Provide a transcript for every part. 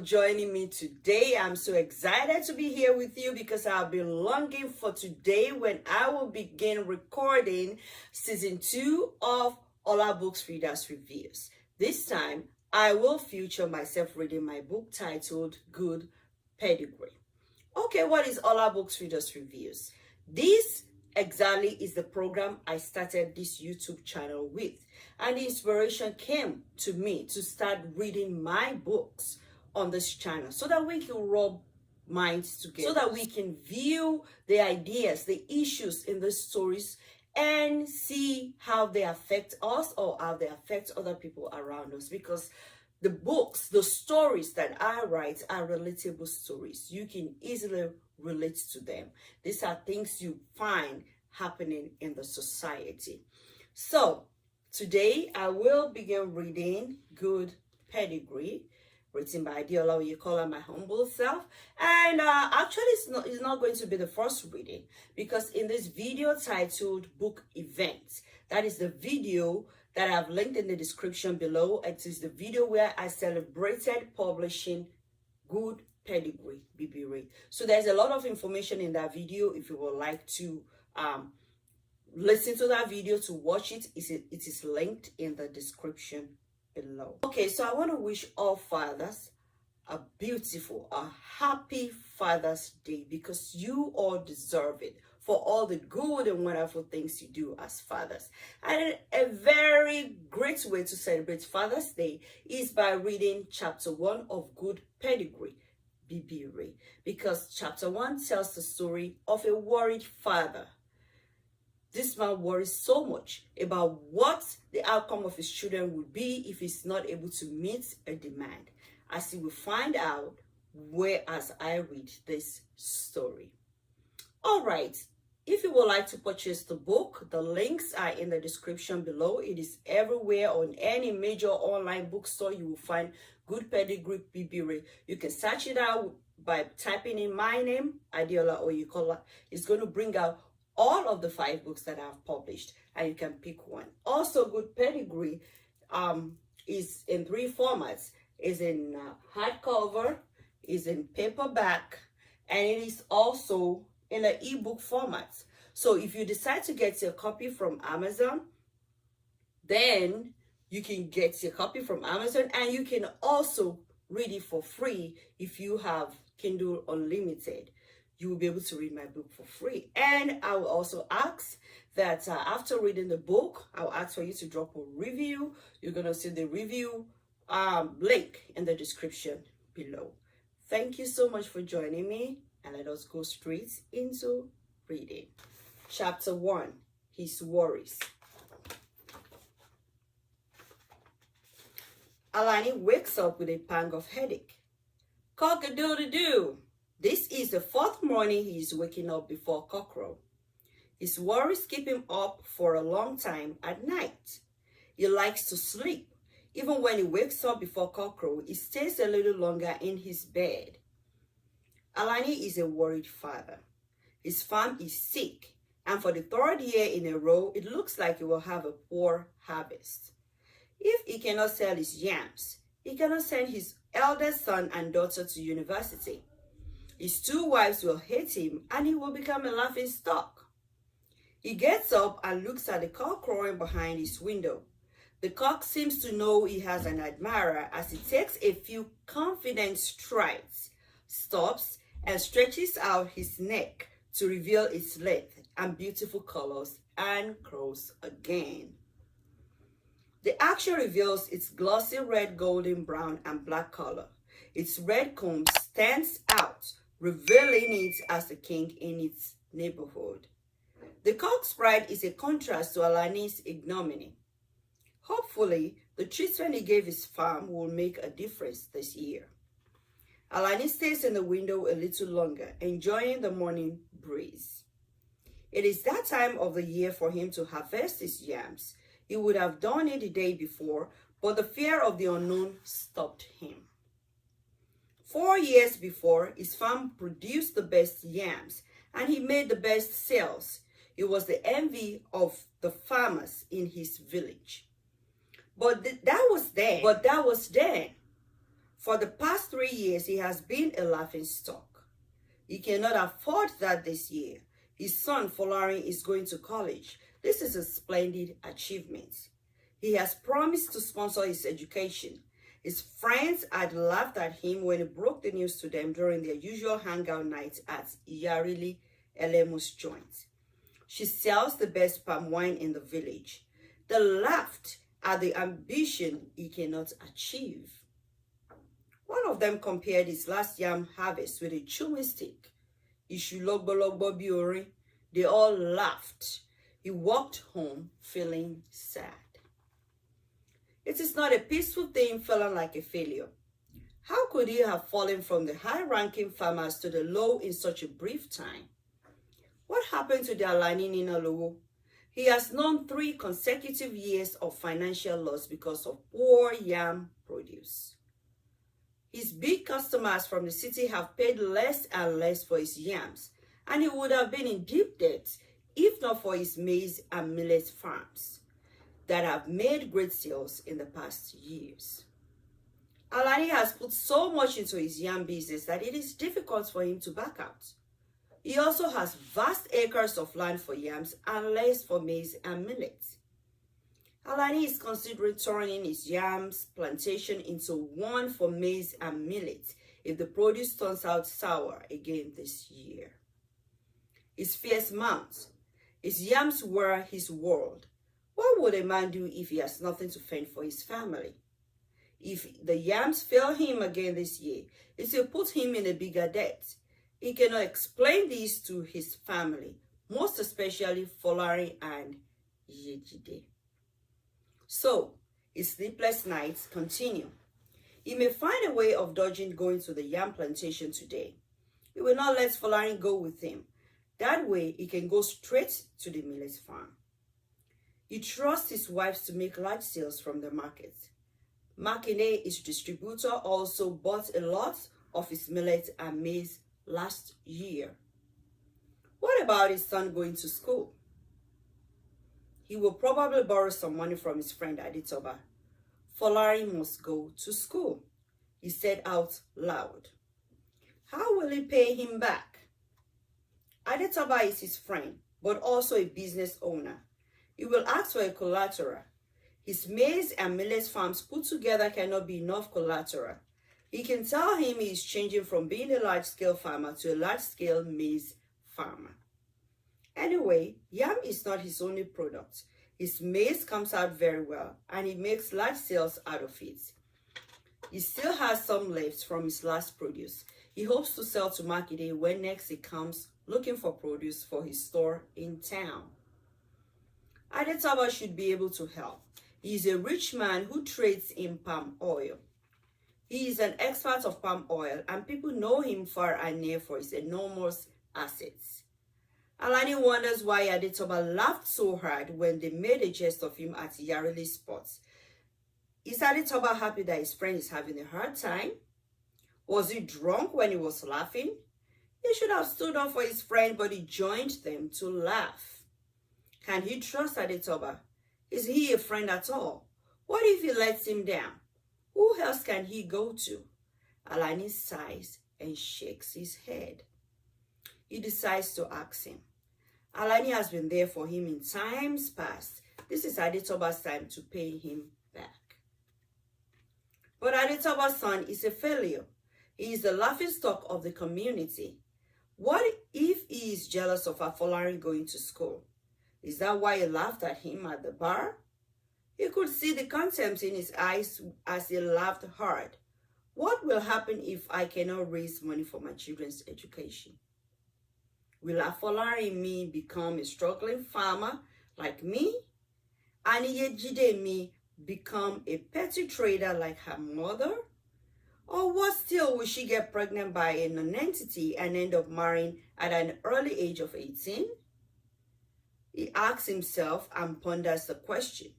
joining me today. I'm so excited to be here with you because I've been longing for today when I will begin recording season 2 of Olabooks Readers Reviews. This time, I will feature myself reading my book titled Good Pedigree. Okay, what is Olabooks Readers Reviews? This exactly is the program I started this YouTube channel with. And the inspiration came to me to start reading my books on this channel so that we can rub minds together, so that we can view the ideas, the issues in the stories and see how they affect us or how they affect other people around us. Because the books, the stories that I write are relatable stories. You can easily relate to them. These are things you find happening in the society. So today I will begin reading Good Pedigree, written by 𝐦𝐨𝐬𝐞, my humble self. And actually it's not going to be the first reading, because in this video titled Book Events, that is the video that I've linked in the description below. It is the video where I celebrated publishing Good Pedigree 𝐵𝐵𝐺. So there's a lot of information in that video. If you would like to listen to that video, to watch it, it is linked in the description below. Okay, so I want to wish all fathers a beautiful, a happy Father's Day, because you all deserve it for all the good and wonderful things you do as fathers. And a very great way to celebrate Father's Day is by reading chapter 1 of Good Pedigree 𝐵𝐵𝐺, because chapter 1 tells the story of a worried father. This man worries so much about what the outcome of his children would be if he's not able to meet a demand, as he will find out as I read this story. All right. If you would like to purchase the book, the links are in the description below. It is everywhere. On any major online bookstore, you will find Good Pedigree 𝐵𝐵𝐺. You can search it out by typing in my name, 𝐦𝐨𝐬𝐞. It's going to bring out all of the 5 books that I've published, and you can pick one. Also, Good Pedigree is in 3 formats. It's in hardcover, is in paperback, and it is also in an ebook format. So if you decide to get your copy from Amazon, then you can get your copy from Amazon, and you can also read it for free if you have Kindle Unlimited. You will be able to read my book for free. And I will also ask that after reading the book, I'll ask for you to drop a review. You're going to see the review link in the description below. Thank you so much for joining me, and let us go straight into reading. Chapter 1, His Worries. Alani wakes up with a pang of headache. Cock-a-doodle-doo. This is the 4th morning he is waking up before cockcrow. His worries keep him up for a long time at night. He likes to sleep. Even when he wakes up before cockcrow, he stays a little longer in his bed. Alani is a worried father. His farm is sick, and for the 3rd year in a row, it looks like he will have a poor harvest. If he cannot sell his yams, he cannot send his eldest son and daughter to university. His 2 wives will hate him, and he will become a laughing stock. He gets up and looks at the cock crowing behind his window. The cock seems to know he has an admirer as he takes a few confident strides, stops, and stretches out his neck to reveal its length and beautiful colors, and crows again. The action reveals its glossy red, golden brown, and black color. Its red comb stands out, revealing it as the king in its neighborhood. The cock's pride is a contrast to Alani's ignominy. Hopefully, the treatment he gave his farm will make a difference this year. Alani stays in the window a little longer, enjoying the morning breeze. It is that time of the year for him to harvest his yams. He would have done it the day before, but the fear of the unknown stopped him. 4 years before, his farm produced the best yams, and he made the best sales. He was the envy of the farmers in his village. But that was then. For the past 3 years, he has been a laughing stock. He cannot afford that this year. His son, Folarin, is going to college. This is a splendid achievement. He has promised to sponsor his education. His friends had laughed at him when he broke the news to them during their usual hangout night at 𝐥𝐤𝐤𝐿's joint. She sells the best palm wine in the village. They laughed at the ambition he cannot achieve. One of them compared his last yam harvest with a chewing stick. 𝐦𝐨𝐤𝐤𝐿. They all laughed. He walked home feeling sad. It is not a peaceful thing feeling like a failure. How could he have fallen from the high-ranking farmers to the low in such a brief time? What happened to the Alani Ninalowo? He has known 3 consecutive years of financial loss because of poor yam produce. His big customers from the city have paid less and less for his yams, and he would have been in deep debt if not for his maize and millet farms that have made great sales in the past years. Alani has put so much into his yam business that it is difficult for him to back out. He also has vast acres of land for yams and less for maize and millet. Alani is considering turning his yams plantation into one for maize and millet if the produce turns out sour again this year. His fears mount. His yams were his world. What would a man do if he has nothing to fend for his family? If the yams fail him again this year, it will put him in a bigger debt. He cannot explain this to his family, most especially Folarin and 𝐥𝐤𝐤𝐿. So, his sleepless nights continue. He may find a way of dodging going to the yam plantation today. He will not let Folarin go with him. That way, he can go straight to the millet farm. He trusts his wives to make large sales from the market. 𝐥𝐸𝐤, his distributor, also bought a lot of his millet and maize last year. What about his son going to school? He will probably borrow some money from his friend 𝐷𝐷𝐷𝐷. Folarin must go to school, he said out loud. How will he pay him back? 𝐷𝐷𝐷𝐷 is his friend, but also a business owner. He will ask for a collateral. His maize and millet farms put together cannot be enough collateral. He can tell him he is changing from being a large-scale farmer to a large-scale maize farmer. Anyway, yam is not his only product. His maize comes out very well, and he makes large sales out of it. He still has some left from his last produce. He hopes to sell to 𝐷𝐷𝐷𝐷 when next he comes looking for produce for his store in town. 𝐷𝐷𝐷𝐷 should be able to help. He is a rich man who trades in palm oil. He is an expert of palm oil, and people know him far and near for his enormous assets. Alani wonders why 𝐷𝐷𝐷𝐷 laughed so hard when they made a jest of him at 𝐥𝐤𝐤𝐿's spot. Is 𝐷𝐷𝐷𝐷 happy that his friend is having a hard time? Was he drunk when he was laughing? He should have stood up for his friend, but he joined them to laugh. Can he trust 𝐷𝐷𝐷𝐷? Is he a friend at all? What if he lets him down? Who else can he go to? Alani sighs and shakes his head. He decides to ask him. Alani has been there for him in times past. This is 𝐷𝐷𝐷𝐷's time to pay him back. But 𝐷𝐷𝐷𝐷's son is a failure. He is the laughingstock of the community. What if he is jealous of Folarin going to school? Is that why he laughed at him at the bar? He could see the contempt in his eyes as he laughed hard. What will happen if I cannot raise money for my children's education? Will Folarin become a struggling farmer like me? And 𝐥𝐤𝐤𝐤 become a petty trader like her mother? Or what still, will she get pregnant by a non-entity and end up marrying at an early age of 18? He asks himself and ponders the question.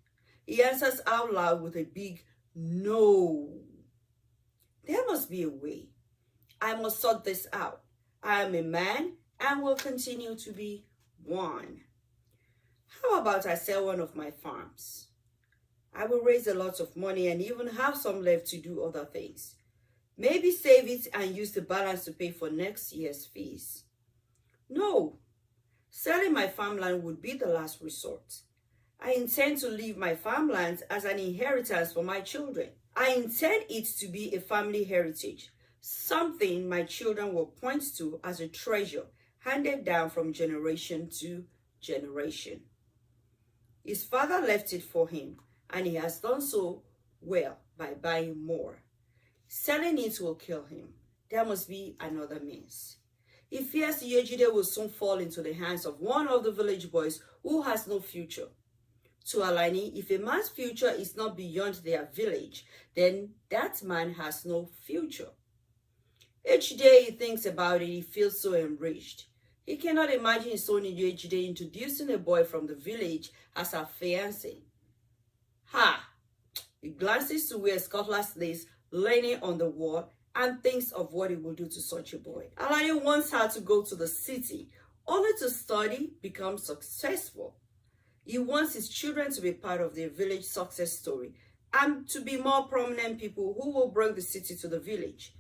He answers out loud with a big no. There must be a way. I must sort this out. I am a man and will continue to be one. How about I sell one of my farms? I will raise a lot of money and even have some left to do other things. Maybe save it and use the balance to pay for next year's fees. No, selling my farmland would be the last resort. I intend to leave my farmlands as an inheritance for my children. I intend it to be a family heritage, something my children will point to as a treasure handed down from generation to generation. His father left it for him, and he has done so well by buying more. Selling it will kill him. There must be another means. He fears 𝐥𝐤𝐤𝐿 will soon fall into the hands of one of the village boys who has no future. To Alani, if a man's future is not beyond their village, then that man has no future. Each day he thinks about it, he feels so enraged. He cannot imagine his son 𝐥𝐤𝐤𝐿 introducing a boy from the village as her fiancé. Ha! He glances to where Scotland lays leaning on the wall and thinks of what he will do to such a boy. Alani wants her to go to the city, only to study, become successful. He wants his children to be part of their village success story and to be more prominent people who will bring the city to the village.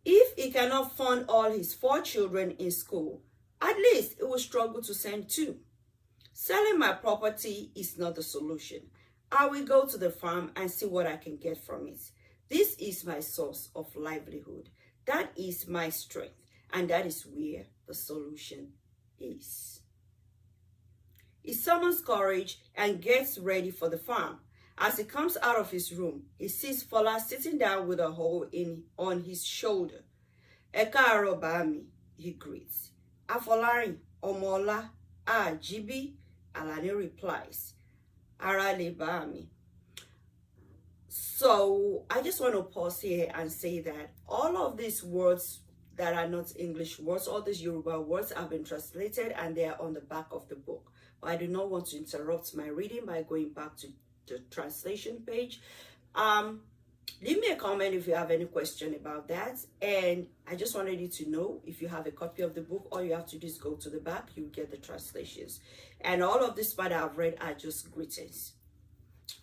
If he cannot fund all his 4 children in school, at least he will struggle to send 2. Selling my property is not the solution. I will go to the farm and see what I can get from it. This is my source of livelihood. That is my strength, and that is where the solution is. He summons courage and gets ready for the farm. As he comes out of his room, he sees Fola sitting down with a hole on his shoulder. "Ẹ káàárọ̀ bàámi," he greets. "Afolarin, Omola, Jibi," Alani replies. "Ara le bàámi." So I just want to pause here and say that all of these words that are not English words, all these Yoruba words have been translated and they are on the back of the book. But I do not want to interrupt my reading by going back to the translation page. Leave me a comment if you have any question about that. And I just wanted you to know, if you have a copy of the book, all you have to do is go to the back, you get the translations. And all of this part I've read are just greetings.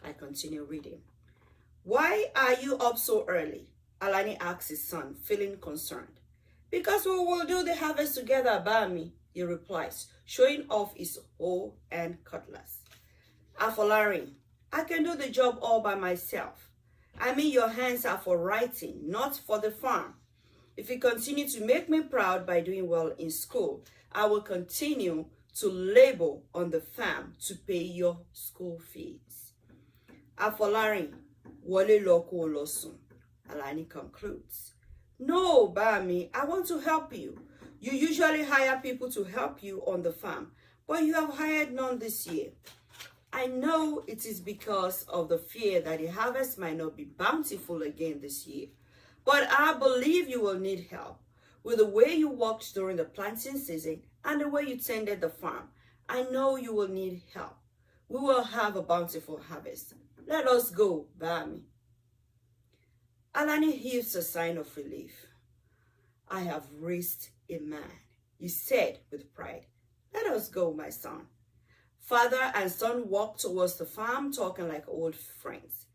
I continue reading. "Why are you up so early?" Alani asks his son, feeling concerned. "Because we will do the harvest together, Bami," he replies, showing off his hoe and cutlass. "Afolarin, I can do the job all by myself. I mean, your hands are for writing, not for the farm. If you continue to make me proud by doing well in school, I will continue to labor on the farm to pay your school fees." Afolarin, "Wole lọ kó lọ sùn," Alani concludes. "No, Bami, I want to help you. You usually hire people to help you on the farm, but you have hired none this year. I know it is because of the fear that the harvest might not be bountiful again this year, but I believe you will need help. With the way you worked during the planting season and the way you tended the farm, I know you will need help. We will have a bountiful harvest. Let us go, Bami." Alani heaves a sign of relief. "I have raised a man," he said with pride. "Let us go, my son." Father and son walk towards the farm, talking like old friends.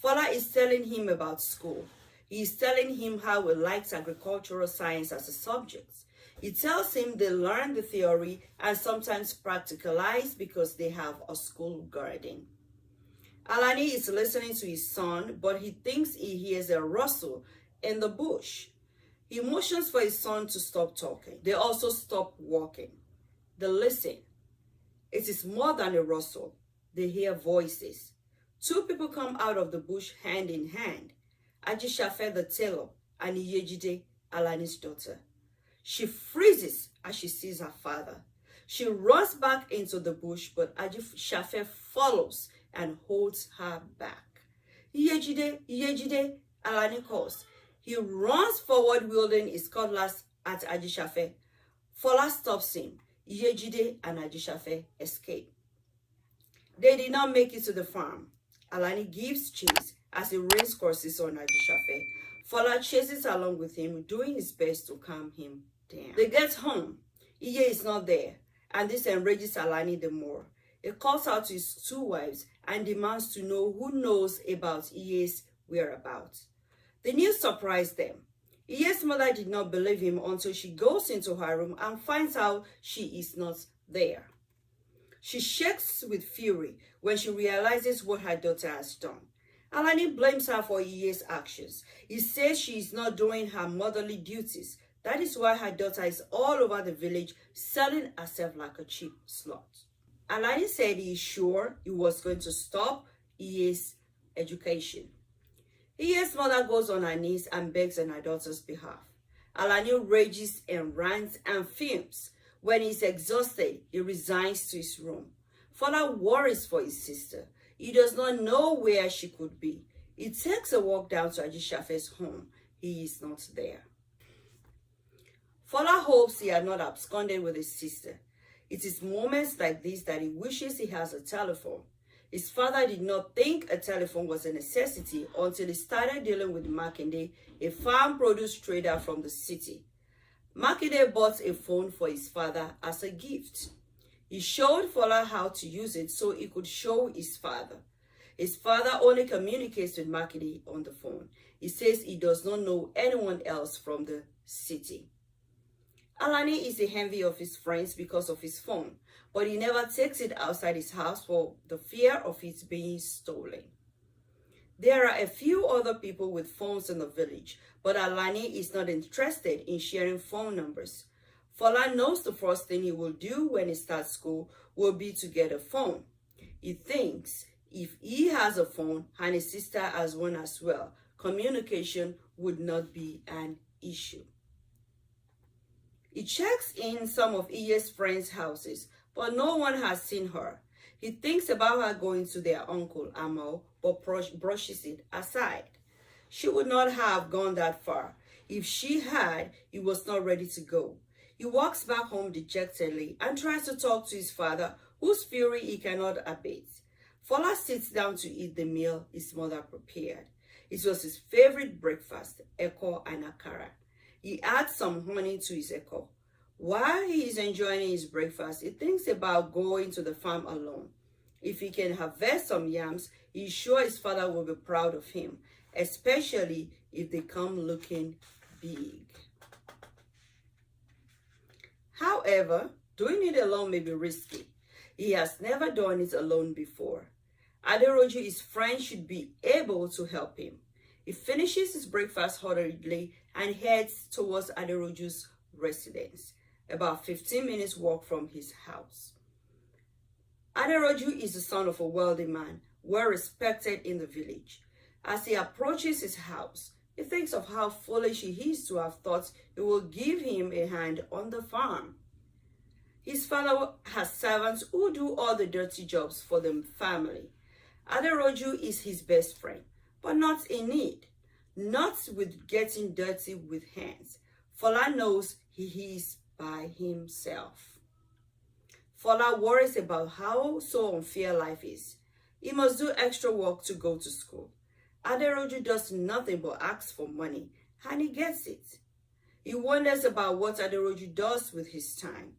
Fola is telling him about school. He is telling him how he likes agricultural science as a subject. He tells him they learn the theory and sometimes practicalize because they have a school garden. Alani is listening to his son, but he thinks he hears a rustle in the bush. He motions for his son to stop talking. They also stop walking. They listen. It is more than a rustle. They hear voices. 2 people come out of the bush hand in hand. 𝐥𝐤𝐬𝐿 the tailor and 𝐦𝐤𝐤𝐬, Alani's daughter. She freezes as she sees her father. She runs back into the bush, but 𝐥𝐤𝐬𝐿 follows and holds her back. 𝐦𝐤𝐤𝐬, 𝐦𝐤𝐤𝐬, Alani calls. He runs forward wielding his cutlass at 𝐥𝐤𝐬𝐿. Fola stops him. 𝐦𝐤𝐤𝐬 and 𝐥𝐤𝐬𝐿 escape. They did not make it to the farm. Alani gives chase as he rains curses on 𝐥𝐤𝐬𝐿. Fola chases along with him, doing his best to calm him down. They get home. 𝐦𝐤𝐤𝐬 is not there, and this enrages Alani the more. He calls out to his 2 wives and demands to know who knows about 𝐦𝐤𝐤𝐬's whereabouts. The news surprised them. 𝐕's mother did not believe him until she goes into her room and finds out she is not there. She shakes with fury when she realizes what her daughter has done. Alani blames her for 𝐕's actions. He says she is not doing her motherly duties. That is why her daughter is all over the village selling herself like a cheap slut. Alani said he is sure he was going to stop 𝐕's education. 𝐕's mother goes on her knees and begs on her daughter's behalf. Alani rages and rants and fumes. When he's exhausted, he resigns to his room. Fola worries for his sister. He does not know where she could be. He takes a walk down to 𝐦𝐤𝐬's home. He is not there. Fola hopes he had not absconded with his sister. It is moments like this that he wishes he has a telephone. His father did not think a telephone was a necessity until he started dealing with 𝐦𝐸, a farm produce trader from the city. 𝐸𝐸 bought a phone for his father as a gift. He showed Fola how to use it so he could show his father. His father only communicates with 𝐸𝐸 on the phone. He says he does not know anyone else from the city. Alani is the envy of his friends because of his phone, but he never takes it outside his house for the fear of it being stolen. There are a few other people with phones in the village, but Alani is not interested in sharing phone numbers. Fola knows the first thing he will do when he starts school will be to get a phone. He thinks if he has a phone and his sister has one as well, communication would not be an issue. He checks in some of 𝐕's friends' houses, but no one has seen her. He thinks about her going to their uncle, 𝐴MO, but brushes it aside. She would not have gone that far. If she had, he was not ready to go. He walks back home dejectedly and tries to talk to his father, whose fury he cannot abate. Fola sits down to eat the meal his mother prepared. It was his favorite breakfast, 𝐤𝐤 and akara. He adds some honey to his 𝐤𝐤. While he is enjoying his breakfast, he thinks about going to the farm alone. If he can harvest some yams, he's sure his father will be proud of him, especially if they come looking big. However, doing it alone may be risky. He has never done it alone before. 𝐦𝐤𝐤𝐞, his friend, should be able to help him. He finishes his breakfast hurriedly and heads towards 𝐦𝐤𝐤𝐞's residence, about 15 minutes walk from his house. 𝐦𝐤𝐤𝐞 is the son of a wealthy man, well respected in the village. As he approaches his house, he thinks of how foolish he is to have thought he will give him a hand on the farm. His father has servants who do all the dirty jobs for the family. 𝐦𝐤𝐤𝐞 is his best friend, but not in need, not with getting dirty with hands. Fola knows he is by himself. Fola worries about how so unfair life is. He must do extra work to go to school. 𝐦𝐤𝐤𝐞 does nothing but ask for money, and he gets it. He wonders about what 𝐦𝐤𝐤𝐞 does with his time.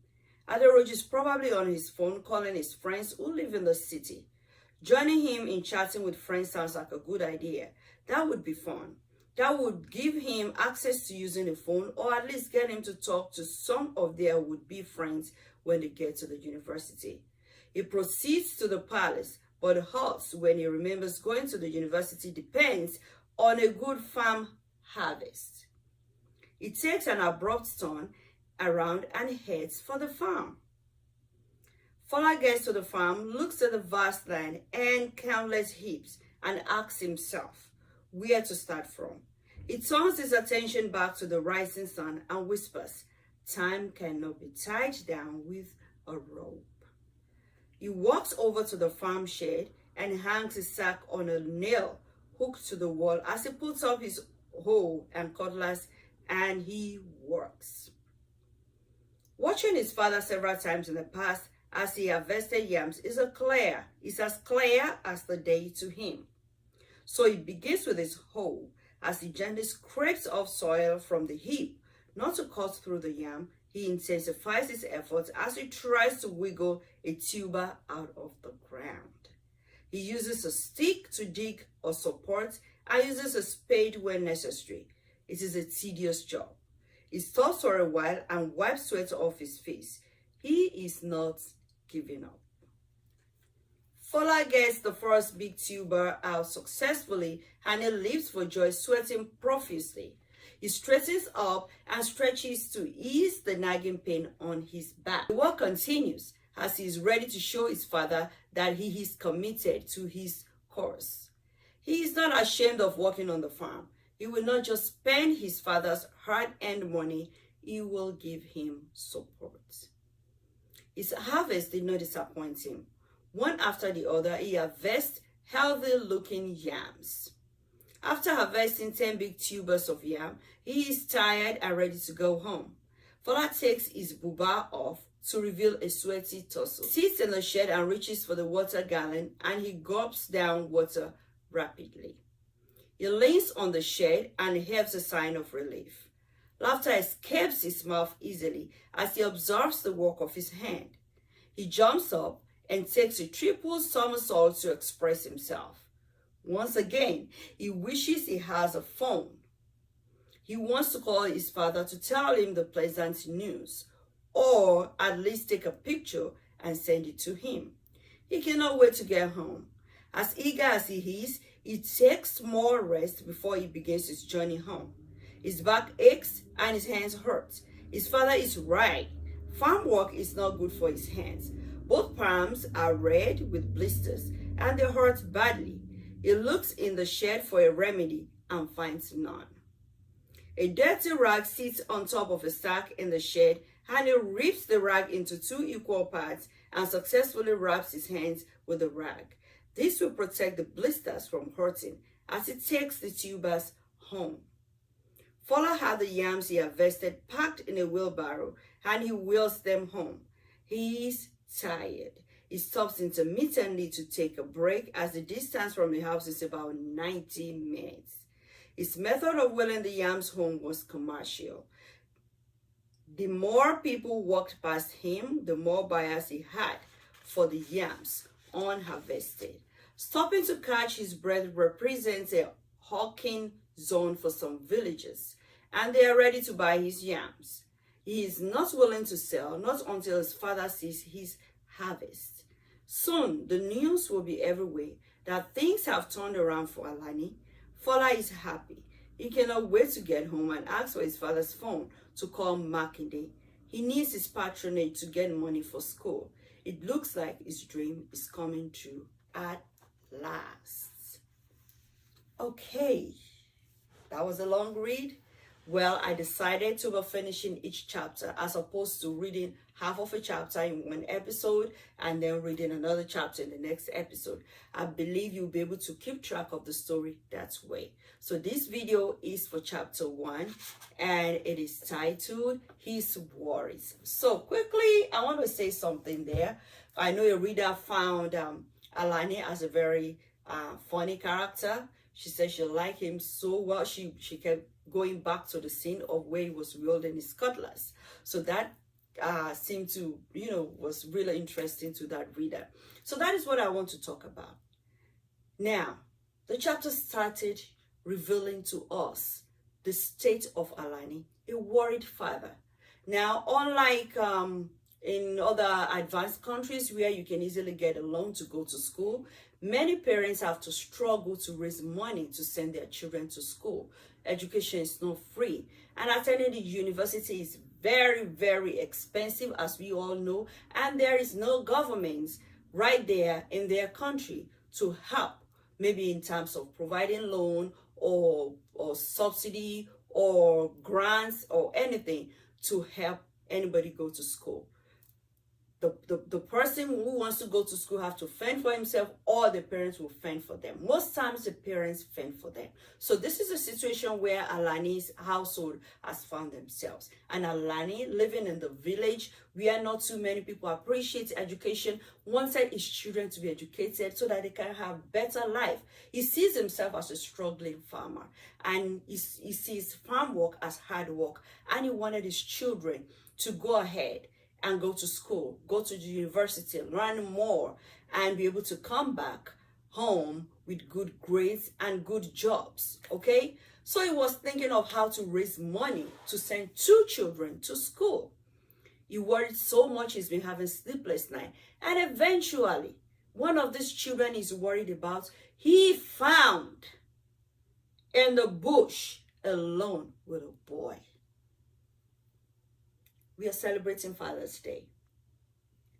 𝐦𝐤𝐤𝐞 is probably on his phone calling his friends who live in the city. Joining him in chatting with friends sounds like a good idea. That would be fun. That would give him access to using a phone, or at least get him to talk to some of their would-be friends when they get to the university. He proceeds to the palace, but halts when he remembers going to the university depends on a good farm harvest. He takes an abrupt turn around and heads for the farm. Fola gets to the farm, looks at the vast land and countless heaps, and asks himself where to start from. He turns his attention back to the rising sun and whispers, "Time cannot be tied down with a rope." He walks over to the farm shed and hangs his sack on a nail hooked to the wall as he puts up his hoe and cutlass, and he works. Watching his father several times in the past as he harvested yams is as clear as the day to him. So he begins with his hoe as he gently scrapes off soil from the heap. Not to cut through the yam, he intensifies his efforts as he tries to wiggle a tuber out of the ground. He uses a stick to dig or support and uses a spade when necessary. It is a tedious job. He stops for a while and wipes sweat off his face. He is not giving up. Fola gets the first big tuber out successfully and he leaps for joy, sweating profusely. He straightens up and stretches to ease the nagging pain on his back. The work continues as he is ready to show his father that he is committed to his course. He is not ashamed of working on the farm. He will not just spend his father's hard-earned money, he will give him support. His harvest did not disappoint him. One after the other, he harvests healthy-looking yams. After harvesting 10 big tubers of yam, he is tired and ready to go home. Fola takes his buba off to reveal a sweaty torso. He sits in the shed and reaches for the water gallon and he gulps down water rapidly. He leans on the shed and heaves a sign of relief. Laughter escapes his mouth easily as he observes the work of his hand. He jumps up and takes a triple somersault to express himself. Once again, he wishes he has a phone. He wants to call his father to tell him the pleasant news, or at least take a picture and send it to him. He cannot wait to get home. As eager as he is, he takes more rest before he begins his journey home. His back aches and his hands hurt. His father is right. Farm work is not good for his hands. Both palms are red with blisters and they hurt badly. He looks in the shed for a remedy and finds none. A dirty rag sits on top of a sack in the shed and he rips the rag into 2 equal parts and successfully wraps his hands with the rag. This will protect the blisters from hurting as he takes the tubers home. Fola had the yams he harvested packed in a wheelbarrow and he wheels them home. He is tired. He stops intermittently to take a break as the distance from the house is about 90 minutes. His method of wheeling the yams home was commercial. The more people walked past him, the more buyers he had for the yams unharvested. Stopping to catch his breath represents a hawking zone for some villagers, and they are ready to buy his yams. He is not willing to sell, not until his father sees his harvest. Soon, the news will be everywhere that things have turned around for Alani. Fola is happy. He cannot wait to get home and ask for his father's phone to call 𝐤𝐸𝐬. He needs his patronage to get money for school. It looks like his dream is coming true at last. Okay, that was a long read. Well, I decided to be finishing each chapter as opposed to reading half of a chapter in one episode and then reading another chapter in the next episode. I believe you'll be able to keep track of the story that way. So this video is for chapter 1 and it is titled His Worries. So quickly, I want to say something there. I know a reader found Alani as a very funny character. She said she liked him so well. She kept going back to the scene of where he was wielding his cutlass. So that seemed to, was really interesting to that reader. So that is what I want to talk about. Now, the chapter started revealing to us the state of Alani, a worried father. Now, unlike in other advanced countries where you can easily get a loan to go to school, many parents have to struggle to raise money to send their children to school. Education is not free, and attending the university is very, very expensive, as we all know, and there is no government right there in their country to help, maybe in terms of providing loan or subsidy or grants or anything to help anybody go to school. The person who wants to go to school have to fend for himself, or the parents will fend for them. Most times the parents fend for them. So this is a situation where Alani's household has found themselves. And Alani, living in the village where not too many people appreciate education, wanted his children to be educated so that they can have better life. He sees himself as a struggling farmer, and he sees farm work as hard work, and he wanted his children to go ahead and go to school, go to the university, learn more, and be able to come back home with good grades and good jobs, okay? So he was thinking of how to raise money to send 2 children to school. He worried so much he's been having sleepless nights. And eventually, one of these children he's worried about, he found in the bush alone with a boy. We are celebrating Father's Day.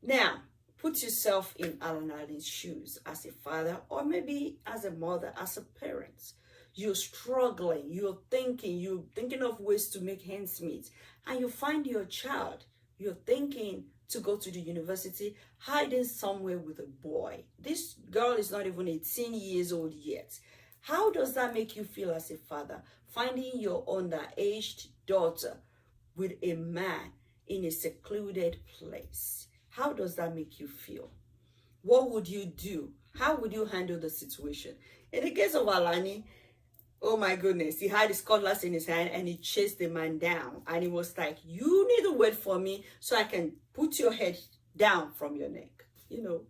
Now, put yourself in Alani's shoes as a father, or maybe as a mother, as a parent. You're struggling, you're thinking of ways to make ends meet, and you find your child, you're thinking to go to the university, hiding somewhere with a boy. This girl is not even 18 years old yet. How does that make you feel as a father? Finding your underaged daughter with a man in a secluded place. How does that make you feel? What would you do? How would you handle the situation? In the case of Alani, oh my goodness, he had his cutlass in his hand and he chased the man down. And he was like, you need to wait for me so I can put your head down from your neck. You know,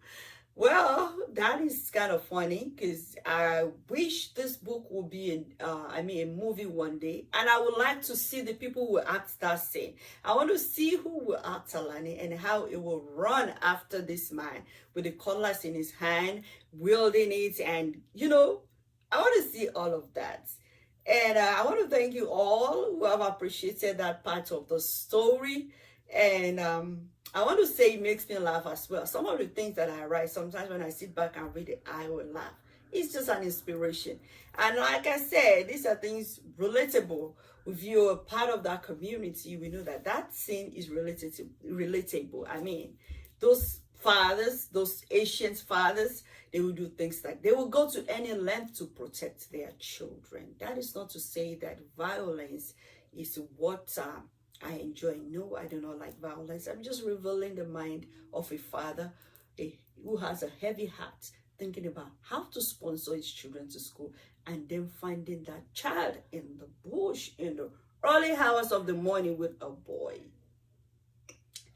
well, that is kind of funny because I wish this book would be a movie one day. And I would like to see the people who will act that scene. I want to see who will act Alani and how it will run after this man with the cutlass in his hand, wielding it, and, you know, I want to see all of that. And I want to thank you all who have appreciated that part of the story. And I want to say it makes me laugh as well. Some of the things that I write, sometimes when I sit back and read it, I will laugh. It's just an inspiration. And like I said, these are things relatable. If you're a part of that community, we know that that scene is relatable. I mean, those fathers, those ancient fathers, they will do things like, they will go to any length to protect their children. That is not to say that violence is what I enjoy. No, I do not like violence. I'm just revealing the mind of a father who has a heavy heart, thinking about how to sponsor his children to school, and then finding that child in the bush in the early hours of the morning with a boy.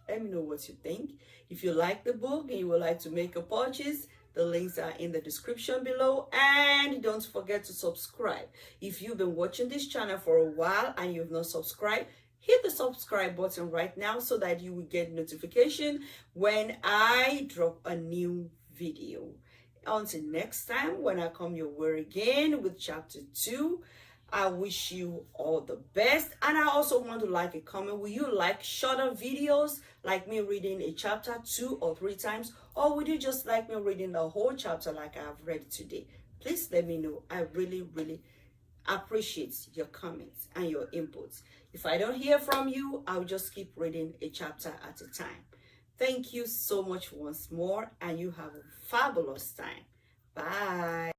Let me know what you think. If you like the book and you would like to make a purchase, the links are in the description below, and don't forget to subscribe. If you've been watching this channel for a while and you've not subscribed, hit the subscribe button right now so that you will get notification when I drop a new video. Until next time, when I come your way again with chapter 2, I wish you all the best. And I also want to like a comment. Will you like shorter videos, like me reading a chapter 2 or 3 times? Or would you just like me reading the whole chapter like I've read today? Please let me know. I really, really appreciate your comments and your inputs. If I don't hear from you, I'll just keep reading a chapter at a time. Thank you so much once more, and you have a fabulous time. Bye.